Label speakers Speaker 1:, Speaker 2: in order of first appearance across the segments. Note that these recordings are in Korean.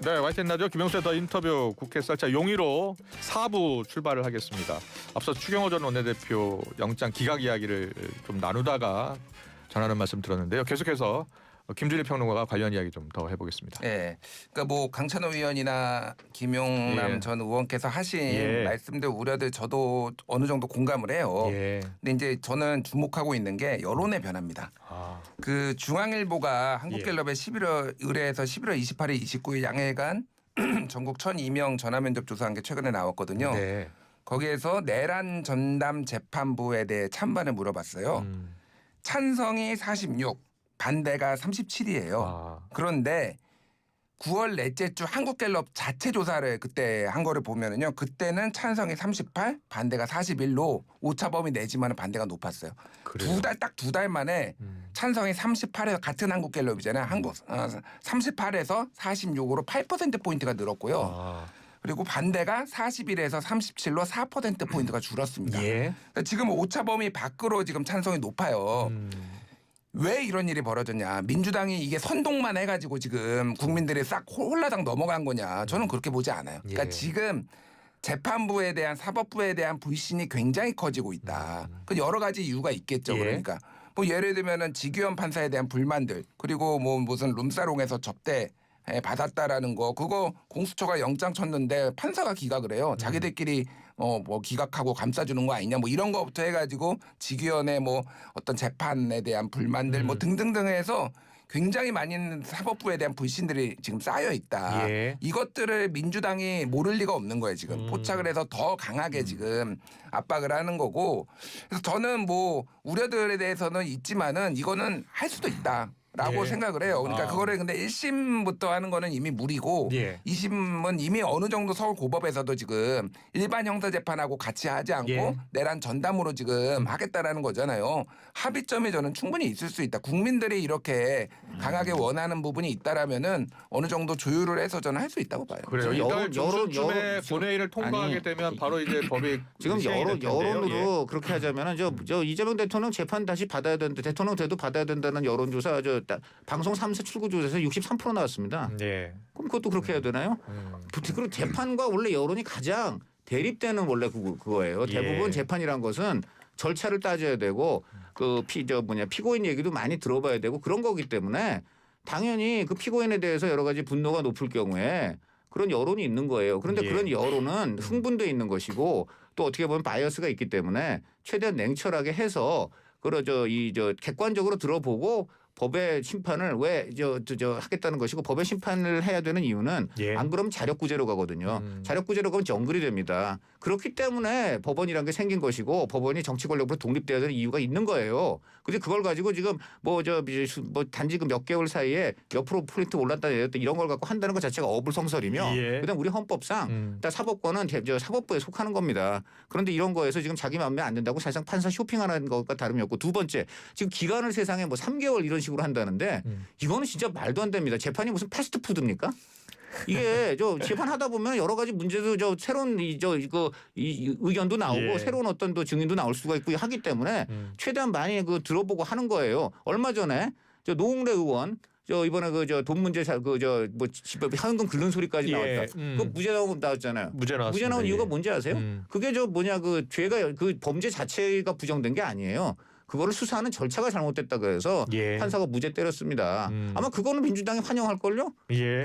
Speaker 1: 네, YTN 라디오 김영수의 더 인터뷰 국회 썰차 용의로 4부 출발을 하겠습니다. 앞서 추경호 전 원내대표 영장 기각 이야기를 좀 나누다가 전하는 말씀 들었는데요. 계속해서 김준일 평론가가 관련 이야기 좀 더 해보겠습니다.
Speaker 2: 네, 그러니까 뭐 강찬호 의원이나 김용남 전 의원께서 하신 말씀들 우려들 저도 어느 정도 공감을 해요. 근데 이제 저는 주목하고 있는 게 여론의 변화입니다. 그 중앙일보가 한국갤럽의 11월 의뢰에서 11월 28일, 29일 양일간 전국 1,002명 전화면접 조사한 게 최근에 나왔거든요. 거기에서 내란 전담 재판부에 대해 찬반을 물어봤어요. 찬성이 46, 반대가 37이에요. 그런데 9월 넷째 주 한국갤럽 자체 조사를 그때 한 거를 보면은요. 그때는 찬성이 38, 반대가 41로 오차범위 내지만 반대가 높았어요. 딱 두 달 만에 찬성이 38에서 같은 한국갤럽이잖아요. 38에서 46으로 8%포인트가 늘었고요. 그리고 반대가 41에서 37로 4%포인트가 줄었습니다. 그러니까 지금 오차범위 밖으로 지금 찬성이 높아요. 왜 이런 일이 벌어졌냐. 민주당이 이게 선동만 해가지고 지금 국민들이 싹 홀라당 넘어간 거냐. 저는 그렇게 보지 않아요. 그러니까 지금 재판부에 대한 사법부에 대한 불신이 굉장히 커지고 있다. 그 여러 가지 이유가 있겠죠. 그러니까 뭐 예를 들면은 지규현 판사에 대한 불만들 그리고 뭐 무슨 룸사롱에서 접대 받았다라는 거 그거 공수처가 영장 쳤는데 판사가 기각을 해요. 자기들끼리 뭐 기각하고 감싸주는 거 아니냐 뭐 이런 거부터 해가지고 지규현의 뭐 어떤 재판에 대한 불만들 뭐 등등등 해서 굉장히 많은 사법부에 대한 불신들이 지금 쌓여 있다. 이것들을 민주당이 모를 리가 없는 거예요. 지금 포착을 해서 더 강하게 지금 압박을 하는 거고 그래서 저는 뭐 우려들에 대해서는 있지만은 이거는 할 수도 있다. 라고 생각을 해요. 그러니까 그거를 근데 1심부터 하는 거는 이미 무리고 2심은 이미 어느 정도 서울고법에서도 지금 일반 형사재판하고 같이 하지 않고 내란 전담으로 지금 하겠다라는 거잖아요. 합의점이 저는 충분히 있을 수 있다. 국민들이 이렇게 강하게 원하는 부분이 있다라면은 어느 정도 조율을 해서 저는 할 수 있다고 봐요.
Speaker 1: 그래요. 이달 중순쯤에 본회의를 통과하게 되면 바로 이제 법이
Speaker 3: 지금 여론으로 그렇게 하자면은 저 이재명 대통령 재판 다시 받아야 되는데 대통령 돼도 받아야 된다는 여론조사 방송 3사 출구조사에서 63% 나왔습니다. 그럼 그것도 그렇게 해야 되나요? 그리고 재판과 원래 여론이 가장 대립되는 원래 그거예요. 대부분 재판이란 것은 절차를 따져야 되고 피고인 얘기도 많이 들어봐야 되고 그런 거기 때문에 당연히 그 피고인에 대해서 여러 가지 분노가 높을 경우에 그런 여론이 있는 거예요. 그런데 그런 여론은 흥분돼 있는 것이고 또 어떻게 보면 바이어스가 있기 때문에 최대한 냉철하게 해서 객관적으로 들어보고 법의 심판을 왜 하겠다는 것이고 법의 심판을 해야 되는 이유는 안 그러면 자력구제로 가거든요. 자력구제로 가면 정글이 됩니다. 그렇기 때문에 법원이라는 게 생긴 것이고 법원이 정치 권력으로 독립돼야 되는 이유가 있는 거예요. 근데 그걸 가지고 지금 뭐 단지 그 몇 개월 사이에 몇 프로포인트 올랐다 내렸다 이런 걸 갖고 한다는 것 자체가 어불성설이며 그다음 우리 헌법상 사법권은 사법부에 속하는 겁니다. 그런데 이런 거에서 지금 자기 마음에 안 든다고 사실상 판사 쇼핑하는 것과 다름이 없고 두 번째 지금 기간을 세상에 뭐 3개월 이런 식으로 한다는데 이거는 진짜 말도 안 됩니다. 재판이 무슨 패스트푸드입니까? 이게 재판하다 보면 여러 가지 문제도 새로운 이 의견도 나오고 새로운 어떤 증인도 나올 수가 있고 하기 때문에 최대한 많이 들어보고 하는 거예요. 얼마 전에 노웅래 의원 이번에 돈 문제 현금 긁는 소리까지 나왔다. 그 무죄 나왔잖아요. 무죄 나온 이유가 뭔지 아세요? 그게 죄가 범죄 자체가 부정된 게 아니에요. 그거를 수사하는 절차가 잘못됐다 그래서 판사가 무죄 때렸습니다. 아마 그거는 민주당이 환영할걸요?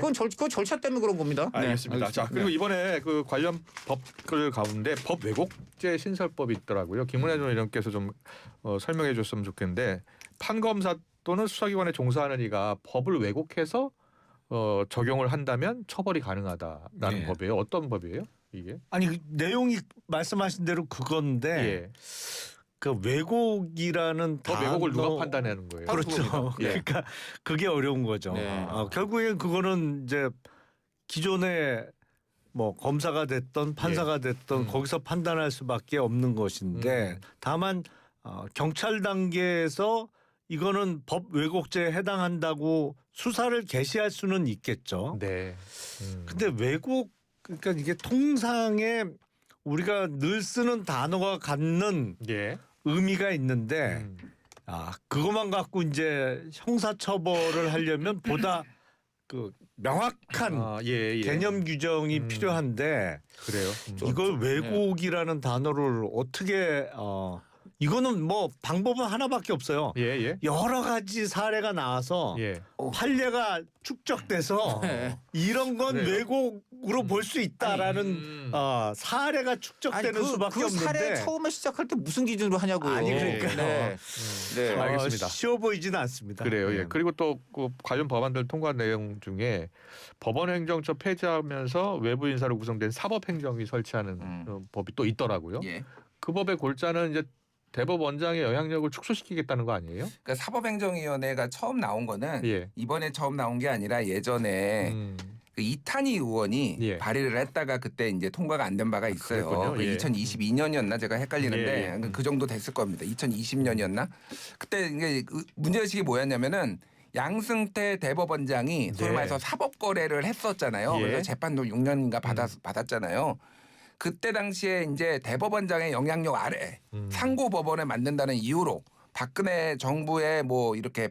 Speaker 3: 그건 절차 때문에 그런 겁니다.
Speaker 1: 알겠습니다. 자, 그리고 이번에 그 관련 법글 가운데 법 왜곡죄 신설법이 있더라고요. 김은혜 전 의원께서 좀 설명해 줬으면 좋겠는데 판검사 또는 수사기관에 종사하는 이가 법을 왜곡해서 적용을 한다면 처벌이 가능하다라는 법이에요. 어떤 법이에요? 이게?
Speaker 4: 아니 내용이 말씀하신 대로 그건데 그 왜곡이라는
Speaker 1: 법 왜곡을 누가 판단하는 거예요?
Speaker 4: 그렇죠. 그러니까 그게 어려운 거죠. 결국엔 그거는 이제 기존에 뭐 검사가 됐던 판사가 됐던 거기서 판단할 수밖에 없는 것인데 다만 경찰 단계에서 이거는 법 왜곡죄에 해당한다고 수사를 개시할 수는 있겠죠. 근데 왜곡 그러니까 이게 통상에 우리가 늘 쓰는 단어가 갖는 의미가 있는데 그것만 갖고 이제 형사처벌을 하려면 보다 그 명확한 개념 규정이 필요한데
Speaker 1: 그래요.
Speaker 4: 이걸 왜곡이라는 단어를 어떻게 이거는 뭐 방법은 하나밖에 없어요. 여러 가지 사례가 나와서 판례가 축적돼서 이런 건 왜곡으로 볼 수 있다라는 사례가 축적되는 수밖에 없는데
Speaker 3: 사례 처음에 시작할 때 무슨 기준으로 하냐고요.
Speaker 4: 아니 그러니까
Speaker 3: 네.
Speaker 1: 알겠습니다.
Speaker 4: 쉬워 보이지는 않습니다.
Speaker 1: 그래요. 그리고 또 그 관련 법안들 통과 내용 중에 법원행정처 폐지하면서 외부 인사로 구성된 사법행정위 설치하는 법이 또 있더라고요. 그 법의 골자는 이제 대법원장의 영향력을 축소시키겠다는 거 아니에요?
Speaker 2: 그러니까 사법행정위원회가 처음 나온 거는 이번에 처음 나온 게 아니라 예전에 그 이탄희 의원이 발의를 했다가 그때 이제 통과가 안 된 바가 있어요. 2022년이었나 제가 헷갈리는데 그 정도 됐을 겁니다. 2020년이었나? 그때 이게 문제의식이 뭐였냐면은 양승태 대법원장이 소위 말해서 사법거래를 했었잖아요. 그래서 재판도 6년인가 받았잖아요. 그때 당시에 이제 대법원장의 영향력 아래 상고법원을 만든다는 이유로 박근혜 정부의 뭐 이렇게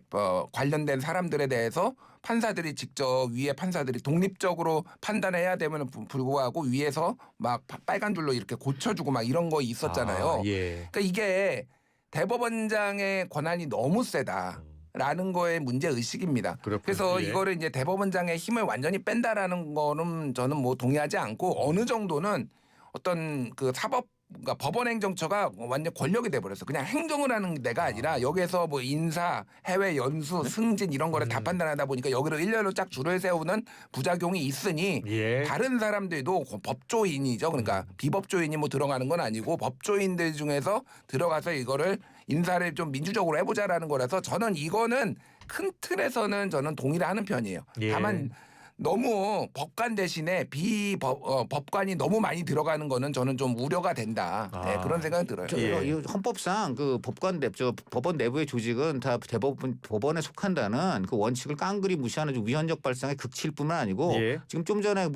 Speaker 2: 관련된 사람들에 대해서 판사들이 직접 위에 판사들이 독립적으로 판단해야 되면 불구하고 위에서 막 빨간 줄로 이렇게 고쳐주고 막 이런 거 있었잖아요. 그러니까 이게 대법원장의 권한이 너무 세다. 라는 거에 문제 의식입니다. 그래서 이거를 이제 대법원장의 힘을 완전히 뺀다라는 거는 저는 뭐 동의하지 않고 어느 정도는 어떤 그 그러니까 법원행정처가 완전 권력이 돼버렸어. 그냥 행정을 하는 데가 아니라 여기에서 뭐 인사, 해외 연수, 승진 이런 거를 다 판단하다 보니까 여기로 일렬로 쫙 줄을 세우는 부작용이 있으니 다른 사람들도 법조인이죠. 그러니까 비법조인이 뭐 들어가는 건 아니고 법조인들 중에서 들어가서 이거를 인사를 좀 민주적으로 해보자라는 거라서 저는 이거는 큰 틀에서는 저는 동의를 하는 편이에요. 다만 너무 법관 대신에 법관이 너무 많이 들어가는 거는 저는 좀 우려가 된다. 그런 생각은 들어요.
Speaker 3: 헌법상 그 법원 내부의 조직은 다 법원에 속한다는 그 원칙을 깡그리 무시하는 위헌적 발상의 극치일뿐만 아니고 지금 좀 전에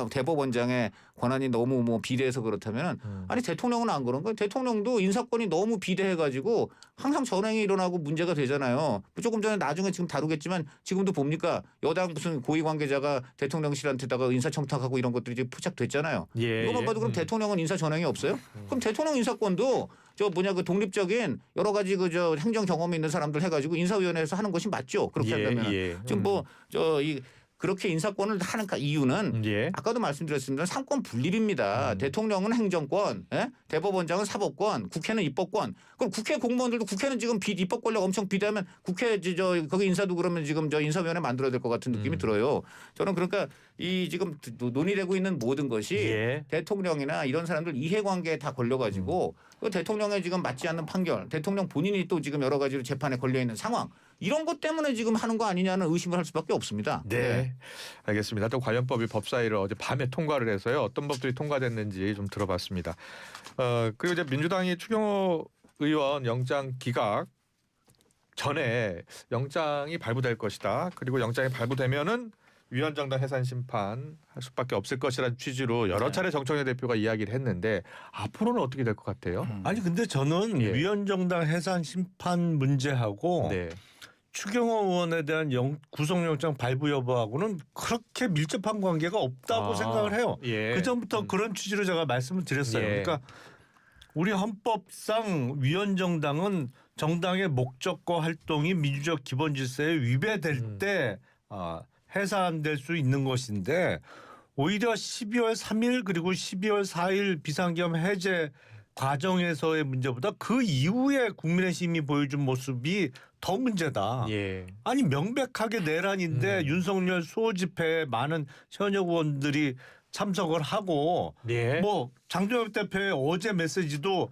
Speaker 3: 대법원장의 권한이 너무 뭐 비대해서 그렇다면 아니 대통령은 안 그런 거예요. 대통령도 인사권이 너무 비대해가지고 항상 전횡이 일어나고 문제가 되잖아요. 조금 전에 나중에 지금 다루겠지만 지금도 봅니까 여당 무슨 고위 관계자가 대통령실한테다가 인사청탁하고 이런 것들이 지금 포착됐잖아요. 이것만 봐도 그럼 대통령은 인사 전횡이 없어요? 그럼 대통령 인사권도 그 독립적인 여러 가지 행정 경험이 있는 사람들 해가지고 인사위원회에서 하는 것이 맞죠. 그렇게 한다면 지금 그렇게 인사권을 하는 이유는 아까도 말씀드렸습니다. 삼권 분립입니다. 대통령은 행정권, 대법원장은 사법권, 국회는 입법권. 그럼 국회 공무원들도 국회는 지금 입법 권력 엄청 비대하면 국회 거기 인사도 그러면 지금 인사위원회 만들어야 될 것 같은 느낌이 들어요. 저는 그러니까 이 지금 논의되고 있는 모든 것이 대통령이나 이런 사람들 이해관계에 다 걸려가지고 대통령에 지금 맞지 않는 판결, 대통령 본인이 또 지금 여러 가지로 재판에 걸려 있는 상황. 이런 것 때문에 지금 하는 거 아니냐는 의심을 할 수밖에 없습니다.
Speaker 1: 네. 알겠습니다. 또 관련법이 법사위를 어제 밤에 통과를 해서요. 어떤 법들이 통과됐는지 좀 들어봤습니다. 그리고 이제 민주당이 추경호 의원 영장 기각 전에 영장이 발부될 것이다. 그리고 영장이 발부되면은 위헌정당 해산 심판 할 수밖에 없을 것이라는 취지로 여러 차례 정청래 대표가 이야기를 했는데 앞으로는 어떻게 될 것 같아요?
Speaker 4: 아니 근데 저는 위헌정당 해산 심판 문제하고 추경호 의원에 대한 구속영장 발부 여부하고는 그렇게 밀접한 관계가 없다고 생각을 해요. 그 전부터 그런 취지로 제가 말씀을 드렸어요. 그러니까 우리 헌법상 위헌정당은 정당의 목적과 활동이 민주적 기본 질서에 위배될 때 해산될 수 있는 것인데 오히려 12월 3일 그리고 12월 4일 비상계엄 해제 과정에서의 문제보다 그 이후에 국민의힘이 보여준 모습이 더 문제다. 아니 명백하게 내란인데 윤석열 수호 집회에 많은 현역 의원들이 참석을 하고 뭐 장동혁 대표의 어제 메시지도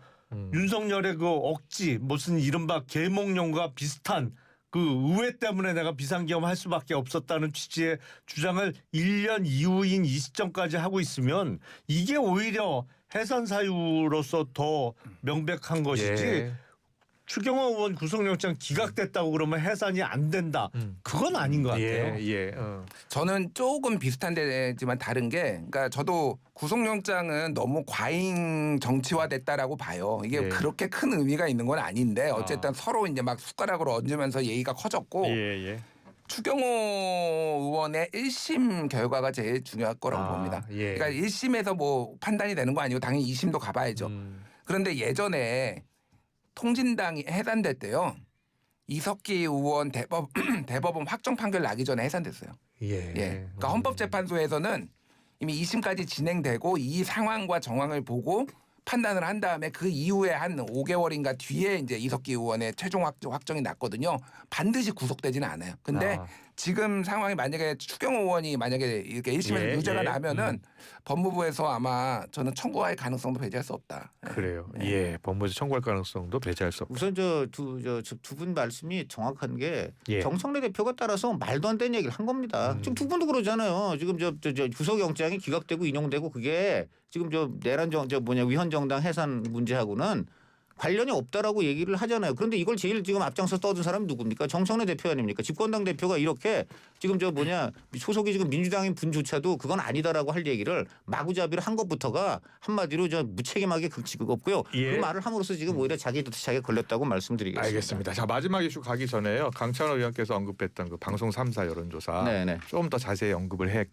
Speaker 4: 윤석열의 그 억지 무슨 이른바 계몽령과 비슷한 그 의회 때문에 내가 비상계엄 할 수밖에 없었다는 취지의 주장을 1년 이후인 이 시점까지 하고 있으면 이게 오히려 해산 사유로서 더 명백한 것이지 추경호 의원 구속영장 기각됐다고 그러면 해산이 안 된다. 그건 아닌 것 같아요.
Speaker 2: 저는 조금 비슷한 데지만 다른 게 그러니까 저도 구속영장은 너무 과잉 정치화됐다라고 봐요. 이게 그렇게 큰 의미가 있는 건 아닌데 어쨌든 서로 이제 막 숟가락으로 얹으면서 얘기가 커졌고 추경호 의원의 1심 결과가 제일 중요할 거라고 봅니다.
Speaker 1: 예.
Speaker 2: 그러니까 1심에서 뭐 판단이 되는 거 아니고 당연히 2심도 가봐야죠. 그런데 예전에 통진당이 해산될 때요. 이석기 의원 대법원 확정 판결 나기 전에 해산됐어요.
Speaker 1: 예.
Speaker 2: 그러니까 헌법재판소에서는 이미 2심까지 진행되고 이 상황과 정황을 보고 판단을 한 다음에 그 이후에 한 5개월인가 뒤에 이제 이석기 의원의 최종 확정이 났거든요. 반드시 구속되지는 않아요. 근데 지금 상황이 만약에 추경호 의원이 만약에 이렇게 1심에서 유죄가 나면은 법무부에서 아마 저는 청구할 가능성도 배제할 수 없다.
Speaker 1: 그래요. 예. 법무부에서 청구할 가능성도 배제할 수 없다.
Speaker 3: 우선 두 분 말씀이 정확한 게
Speaker 1: 예.
Speaker 3: 정청래 대표가 따라서 말도 안 되는 얘기를 한 겁니다. 지금 두 분도 그러잖아요. 지금 저 구속영장이 기각되고 인용되고 그게 지금 위헌 정당 해산 문제하고는 관련이 없다라고 얘기를 하잖아요. 그런데 이걸 제일 지금 앞장서 떠든 사람이 누굽니까? 정청래 대표 아닙니까? 집권당 대표가 이렇게 지금 소속이 지금 민주당인 분조차도 그건 아니다라고 할 얘기를 마구잡이로 한 것부터가 한마디로 무책임하게 극치가 없고요.
Speaker 1: 예.
Speaker 3: 그 말을 함으로써 지금 오히려 자기 뜻에 걸렸다고 말씀드리겠습니다.
Speaker 1: 알겠습니다. 자, 마지막 이슈 가기 전에요. 강찬호 의원께서 언급했던 그 방송 3사 여론조사 좀 더 자세히 언급을 해야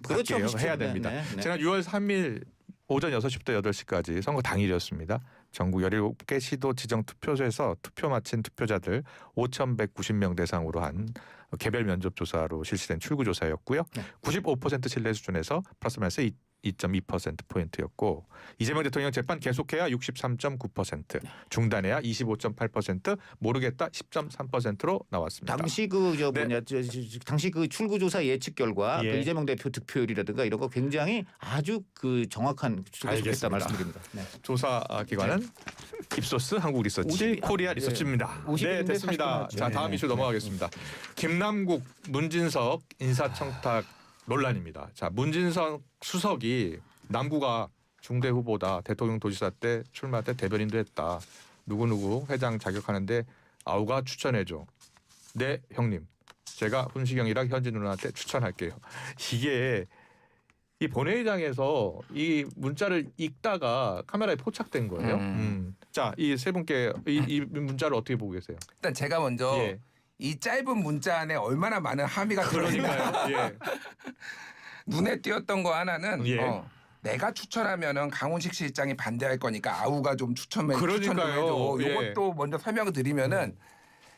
Speaker 1: 됩니다.
Speaker 3: 네.
Speaker 1: 지난 6월 3일 오전 6시부터 8시까지 선거 당일이었습니다. 전국 17개 시도 지정 투표소에서 투표 마친 투표자들 5,190명 대상으로 한 개별 면접 조사로 실시된 출구 조사였고요. 95% 신뢰 수준에서 플러스 마이너스 2.2%포인트였고 이재명 대통령 재판 계속해야 63.9%, 중단해야 25.8%, 모르겠다 10.3%로 나왔습니다.
Speaker 3: 당시 당시 그 출구조사 예측 결과 그 이재명 대표 득표율이라든가 이런 거 굉장히 아주 정확한 수치가 좋겠다 말씀드립니다. 네.
Speaker 1: 조사 기관은 입소스 한국리서치 코리아 리서치입니다. 네, 됐습니다. 자, 다음 이슈 넘어가겠습니다. 김남국, 문진석 인사청탁 논란입니다. 자, 문진석 수석이 남구가 중대 후보다. 대통령 도지사 때 출마 때 대변인도 했다. 누구누구 회장 자격하는데 아우가 추천해줘. 네, 형님. 제가 훈시경이랑 현진 누나한테 추천할게요. 이게 이 본회의장에서 이 문자를 읽다가 카메라에 포착된 거예요. 자, 이 세 분께 이 문자를 어떻게 보고 계세요?
Speaker 2: 일단 제가 먼저 이 짧은 문자 안에 얼마나 많은 함의가 들어있나요?
Speaker 1: 예.
Speaker 2: 눈에 띄었던 거 하나는 내가 추천하면은 강훈식 실장이 반대할 거니까 아우가 좀 추천 좀 해줘. 이것도 먼저 설명을 드리면은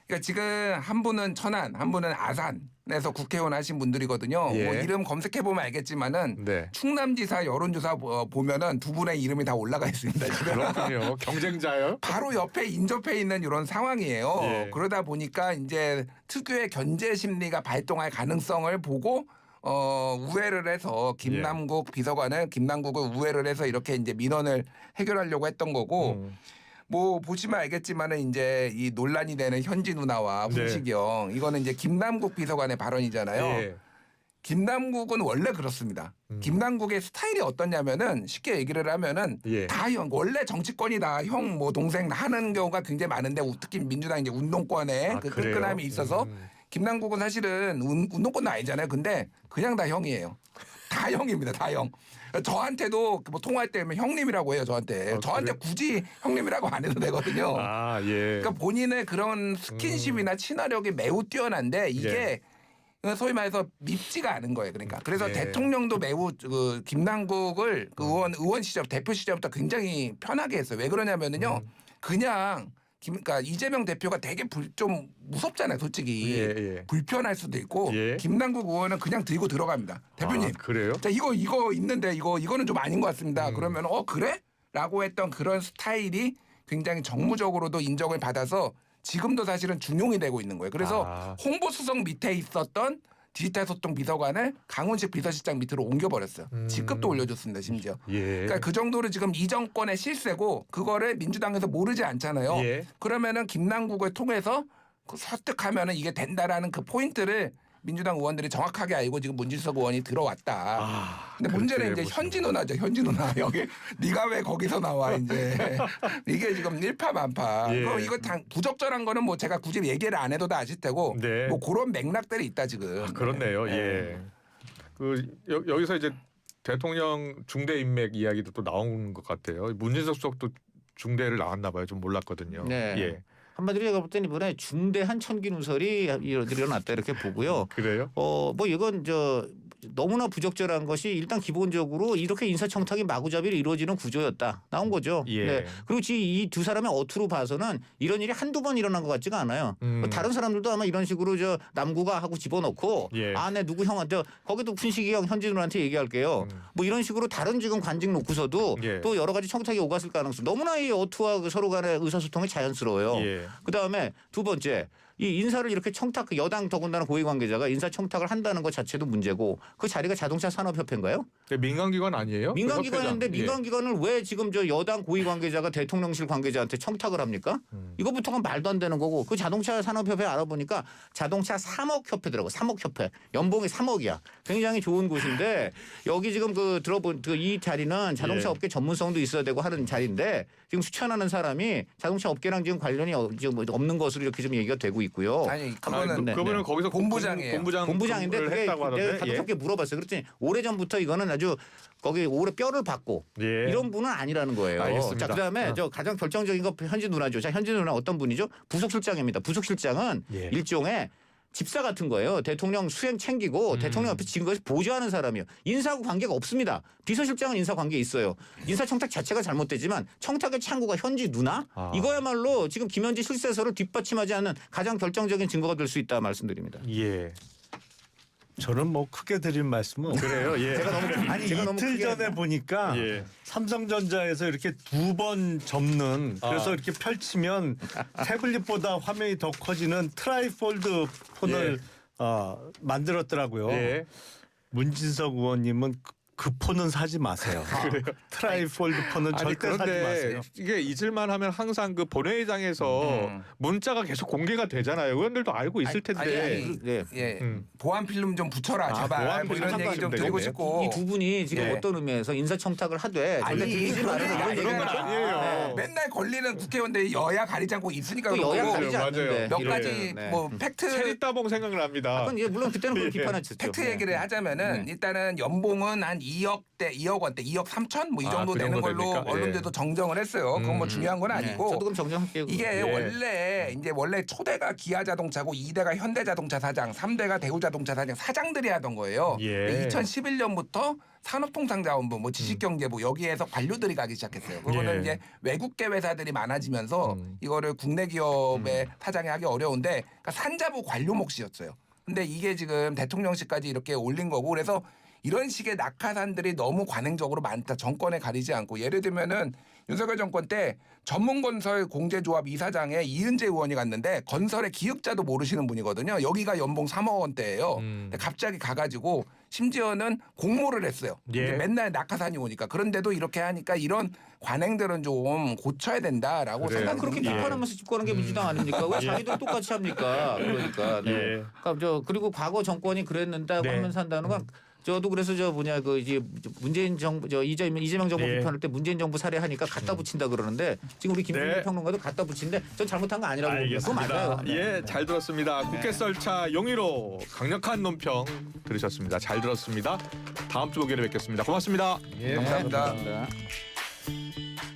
Speaker 2: 그러니까 지금 한 분은 천안, 한 분은 아산에서 국회의원 하신 분들이거든요. 뭐 이름 검색해 보면 알겠지만은 충남지사 여론조사 보면은 두 분의 이름이 다 올라가 있습니다.
Speaker 1: 그렇군요. 경쟁자요?
Speaker 2: 바로 옆에 인접해 있는 이런 상황이에요. 그러다 보니까 이제 특유의 견제 심리가 발동할 가능성을 보고 우회를 해서 김남국을 우회를 해서 이렇게 이제 민원을 해결하려고 했던 거고. 뭐 보시면 알겠지만은 이제 이 논란이 되는 현지 누나와 훈시경 이거는 이제 김남국 비서관의 발언이잖아요. 김남국은 원래 그렇습니다. 김남국의 스타일이 어떠냐면은 쉽게 얘기를 하면은 다 형 원래 정치권이다 형 뭐 동생 하는 경우가 굉장히 많은데 특히 민주당 이제 운동권에 그 끈끈함이 있어서 김남국은 사실은 운동권도 아니잖아요. 근데 그냥 다 형이에요. 다 형입니다. 다 형. 저한테도 뭐 통화할 때면 형님이라고 해요. 저한테. 저한테 굳이 형님이라고 안 해도 되거든요. 그러니까 본인의 그런 스킨십이나 친화력이 매우 뛰어난데 이게 소위 말해서 밉지가 않은 거예요. 그러니까 그래서 대통령도 매우 김남국을 의원 시절 대표 시절부터 굉장히 편하게 했어요. 왜 그러냐면은요. 그냥 그러니까 이재명 대표가 되게 좀 무섭잖아요, 솔직히. 불편할 수도 있고 김남국 의원은 그냥 들고 들어갑니다. 대표님.
Speaker 1: 그래요?
Speaker 2: 자, 이거 있는데 이거는 좀 아닌 것 같습니다. 그러면 그래? 라고 했던 그런 스타일이 굉장히 정무적으로도 인정을 받아서 지금도 사실은 중용이 되고 있는 거예요. 그래서 홍보수석 밑에 있었던 디지털 소통 비서관을 강훈식 비서실장 밑으로 옮겨버렸어요. 직급도 올려줬습니다. 심지어. 그러니까 그 정도로 지금 이 정권의 실세고 그거를 민주당에서 모르지 않잖아요. 그러면은 김남국을 통해서 설득하면은 이게 된다라는 그 포인트를 민주당 의원들이 정확하게 알고 지금 문진석 의원이 들어왔다. 근데 문제는 이제 현지 누나죠. 현지 누나 여기 네가 왜 거기서 나와 이제 이게 지금 일파만파. 이거 부적절한 거는 뭐 제가 굳이 얘기를 안 해도 다 아실 테고 뭐 그런 맥락들이 있다 지금.
Speaker 1: 그렇네요. 여기서 이제 대통령 중대 인맥 이야기도 또 나오는 것 같아요. 문진석 수석도 중대를 나왔나 봐요. 좀 몰랐거든요.
Speaker 3: 한마디로 제가 볼 때는 이번에 중대한 천기 누설이 일어났다 이렇게 보고요.
Speaker 1: 그래요?
Speaker 3: 뭐 이건 너무나 부적절한 것이 일단 기본적으로 이렇게 인사청탁이 마구잡이로 이루어지는 구조였다 나온 거죠.
Speaker 1: 예.
Speaker 3: 네. 그리고 이 두 사람의 어투로 봐서는 이런 일이 한두 번 일어난 것 같지가 않아요. 다른 사람들도 아마 이런 식으로 남구가 하고 집어넣고
Speaker 1: 예.
Speaker 3: 내 누구 형한테 거기도 푼식이 형 현지 누나한테 얘기할게요. 뭐 이런 식으로 다른 지금 관직 놓고서도
Speaker 1: 예.
Speaker 3: 또 여러 가지 청탁이 오갔을 가능성. 너무나 이 어투와 그 서로 간의 의사소통이 자연스러워요.
Speaker 1: 예.
Speaker 3: 그다음에 두 번째. 이 인사를 이렇게 청탁 여당 더군다나 고위 관계자가 인사 청탁을 한다는 것 자체도 문제고 그 자리가 자동차 산업협회인가요?
Speaker 1: 민간기관 아니에요?
Speaker 3: 민간기관인데
Speaker 1: 예.
Speaker 3: 민간기관을 왜 지금 여당 고위 관계자가 대통령실 관계자한테 청탁을 합니까? 이것부터가 말도 안 되는 거고 그 자동차 산업협회 알아보니까 자동차 사목협회더라고. 사목협회 연봉이 3억이야. 굉장히 좋은 곳인데 여기 지금 들어본 이 자리는 자동차
Speaker 1: 예.
Speaker 3: 업계 전문성도 있어야 되고 하는 자리인데 지금 추천하는 사람이 자동차 업계랑 지금 관련이 지금 없는 것으로 이렇게 좀 얘기가 되고 있고요.
Speaker 2: 아니 그거는
Speaker 1: 그분은 거기서
Speaker 2: 본부장이에요.
Speaker 3: 본부장인데 그게
Speaker 1: 했다고 하던데.
Speaker 3: 내가 자동차업계 물어봤어요. 그랬더니 오래전부터 이거는 아주 거기 오래 뼈를 받고
Speaker 1: 예.
Speaker 3: 이런 분은 아니라는 거예요.
Speaker 1: 알겠습니다.
Speaker 3: 자, 그다음에 가장 결정적인 거 현지 누나죠. 자, 현지 누나 어떤 분이죠? 부속실장입니다. 부속실장은
Speaker 1: 예.
Speaker 3: 일종의 집사 같은 거예요. 대통령 수행 챙기고 대통령 옆에 지금까지 보좌하는 사람이요. 인사하고 관계가 없습니다. 비서실장은 인사 관계 있어요. 인사 청탁 자체가 잘못되지만 청탁의 창구가 현지 누나? 이거야말로 지금 김현지 실세서를 뒷받침하지 않는 가장 결정적인 증거가 될 수 있다 말씀드립니다.
Speaker 1: 예.
Speaker 4: 저는 뭐 크게 드린 말씀은
Speaker 1: 그래요. 예.
Speaker 4: 아니
Speaker 3: 제가 너무
Speaker 4: 이틀
Speaker 3: 크게
Speaker 4: 전에 보니까
Speaker 1: 예.
Speaker 4: 삼성전자에서 이렇게 2번 접는 그래서
Speaker 1: 아.
Speaker 4: 이렇게 펼치면 태블릿보다 화면이 더 커지는 트라이폴드 폰을 만들었더라고요.
Speaker 1: 예.
Speaker 4: 문진석 의원님은 그 폰은 사지 마세요. 트라이폴드 폰은
Speaker 1: 아니
Speaker 4: 절대 사지
Speaker 1: 그런데
Speaker 4: 마세요.
Speaker 1: 이게 잊을만 하면 항상 그 본회의장에서 문자가 계속 공개가 되잖아요. 의원들도 알고 있을 텐데.
Speaker 3: 네.
Speaker 2: 예. 보안 필름 좀 붙여라 제발
Speaker 1: 보안
Speaker 2: 뭐 이런
Speaker 1: 필름
Speaker 2: 얘기 좀
Speaker 1: 좀
Speaker 2: 드리고
Speaker 1: 되겠네요.
Speaker 2: 싶고
Speaker 3: 이 두 분이 지금
Speaker 2: 예.
Speaker 3: 어떤 의미에서 인사청탁을 하되
Speaker 2: 아니,
Speaker 3: 절대 들리지
Speaker 2: 그런
Speaker 3: 말아라
Speaker 2: 얘기가
Speaker 3: 이런
Speaker 1: 건 아니에요.
Speaker 2: 맨날 걸리는 국회의원들이 여야 가리지 않고 있으니까
Speaker 3: 또
Speaker 2: 그런
Speaker 3: 여야
Speaker 2: 거고
Speaker 3: 가리지
Speaker 1: 맞아요.
Speaker 3: 않는데
Speaker 2: 몇
Speaker 1: 예.
Speaker 2: 가지
Speaker 3: 네.
Speaker 2: 뭐 팩트
Speaker 1: 체리따봉 생각납니다.
Speaker 3: 그건 물론 그때는 그걸
Speaker 1: 예.
Speaker 3: 비판했죠.
Speaker 2: 팩트 얘기를 하자면은 일단은 연봉은 한 2억 원대, 2억 3천 뭐 이 정도
Speaker 1: 그
Speaker 2: 되는
Speaker 1: 정도
Speaker 2: 걸로
Speaker 1: 됩니까?
Speaker 2: 언론들도 정정을 했어요. 그건 뭐 중요한 건 아니고
Speaker 3: 저도 그럼 정정할게요.
Speaker 2: 이게
Speaker 1: 예.
Speaker 2: 원래 초대가 기아자동차고 2대가 현대자동차 사장, 3대가 대우자동차 사장 사장들이 하던 거예요.
Speaker 1: 예.
Speaker 2: 2011년부터 산업통상자원부, 뭐 지식경제부 여기에서 관료들이 가기 시작했어요. 그거는
Speaker 1: 예.
Speaker 2: 이제 외국계 회사들이 많아지면서 이거를 국내 기업의 사장이 하기 어려운데 그러니까 산자부 관료 몫이었어요. 근데 이게 지금 대통령실까지 이렇게 올린 거고 그래서 이런 식의 낙하산들이 너무 관행적으로 많다. 정권에 가리지 않고 예를 들면은 윤석열 정권 때 전문건설 공제조합 이사장에 이은재 의원이 갔는데 건설의 기획자도 모르시는 분이거든요. 여기가 연봉 3억 원대예요. 근데 갑자기 가가지고 심지어는 공모를 했어요.
Speaker 1: 예.
Speaker 2: 이제 맨날 낙하산이 오니까 그런데도 이렇게 하니까 이런 관행들은 좀 고쳐야 된다라고
Speaker 1: 그래요.
Speaker 3: 난 그렇게
Speaker 2: 생각합니다.
Speaker 3: 비판하면서 집권한 게 민주당 아닙니까? 왜 자기들 똑같이 합니까? 그러니까. 네.
Speaker 1: 예.
Speaker 3: 그러니까 그리고 과거 정권이 그랬는다고
Speaker 1: 네.
Speaker 3: 하면서 한다는 건 저도 그래서 이제 문재인 정부 이재명 정부
Speaker 1: 예.
Speaker 3: 비판할 때 문재인 정부 사례하니까 갖다 붙인다 그러는데 지금 우리 김준일
Speaker 1: 네.
Speaker 3: 평론가도 갖다 붙이는데 전 잘못한 거 아니라고 봅니다. 그거 맞아요.
Speaker 1: 예, 잘 들었습니다. 국회 썰차 용의로 강력한 논평 들으셨습니다. 잘 들었습니다. 다음 주 목요일에 뵙겠습니다. 고맙습니다.
Speaker 2: 감사합니다.
Speaker 3: 감사합니다.